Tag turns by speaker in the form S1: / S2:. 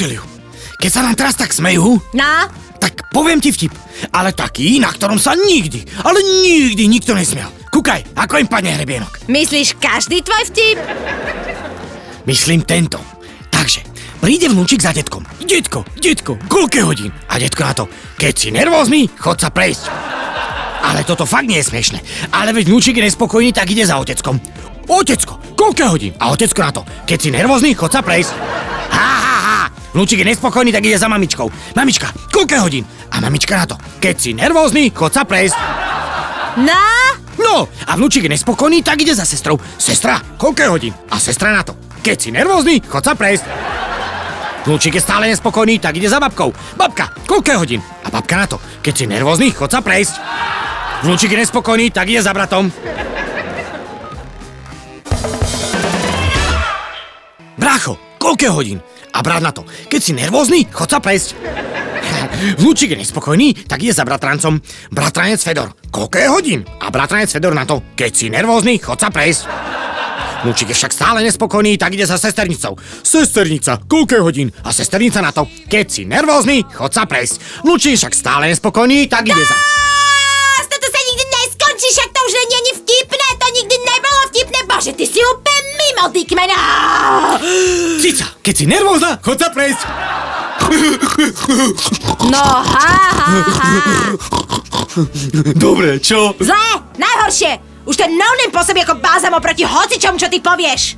S1: Lucíliu, keď sa nám teraz tak smejú,
S2: No?
S1: tak poviem ti vtip, ale taký, na ktorom sa nikdy, ale nikdy nikto nesmial. Kúkaj, ako im padne hrebienok.
S2: Myslíš každý tvoj vtip?
S1: Myslím tento. Takže, príde vnúčik za detkom. Detko, koľko hodín? A detko na to, keď si nervózny, chod sa prejsť. Ale toto fakt nie je smiešne. Ale veď vnúčik je nespokojný, tak ide za oteckom. Otecko, koľko hodín? A otecko na to, keď si nervózny, chod sa prejsť. Vnúčik je nespokojný, tak ide za mamičkou. Mamička, koľko hodín? A mamička na to, keď si nervózny, chod sa prejsť. No, a vnúčik je nespokojný, tak ide za sestrou. Sestra, koľko hodín? A sestra na to, keď si nervózny, chod sa prejsť. Vnúčik je stále nespokojný, tak ide za babkou. Babka, koľko hodín? A babka na to, keď si nervózny, chod sa prejsť. Vnúčik je nespokojný, tak ide za bratom. Brácho, koľko hodín? A brat na to, keď si nervózny, chod sa prejsť. Vnúčik je nespokojný, tak ide za bratrancom. Bratranec Fedor, koľko je hodín? A bratranec Fedor na to, keď si nervózny, chod sa prejsť. Vnúčik je však stále nespokojný, tak ide za sesternicou. Sesternica, koľko je hodín? A sesternica na to, keď si nervózny, chod sa prejsť. Vnúčik je však stále nespokojný, tak ide za...
S2: Toto sa nikdy neskončí, však to už nie je vtipné, to nikdy nebolo vtipné, bože, ty si úplne mimo, dykmena!
S1: Cica, keď si nervózna, chod sa prejsť.
S2: No,
S1: Dobre, čo?
S2: Zlé, najhoršie! Už ten no-name pôsobí ako bálzam oproti hocičom, čo ty povieš.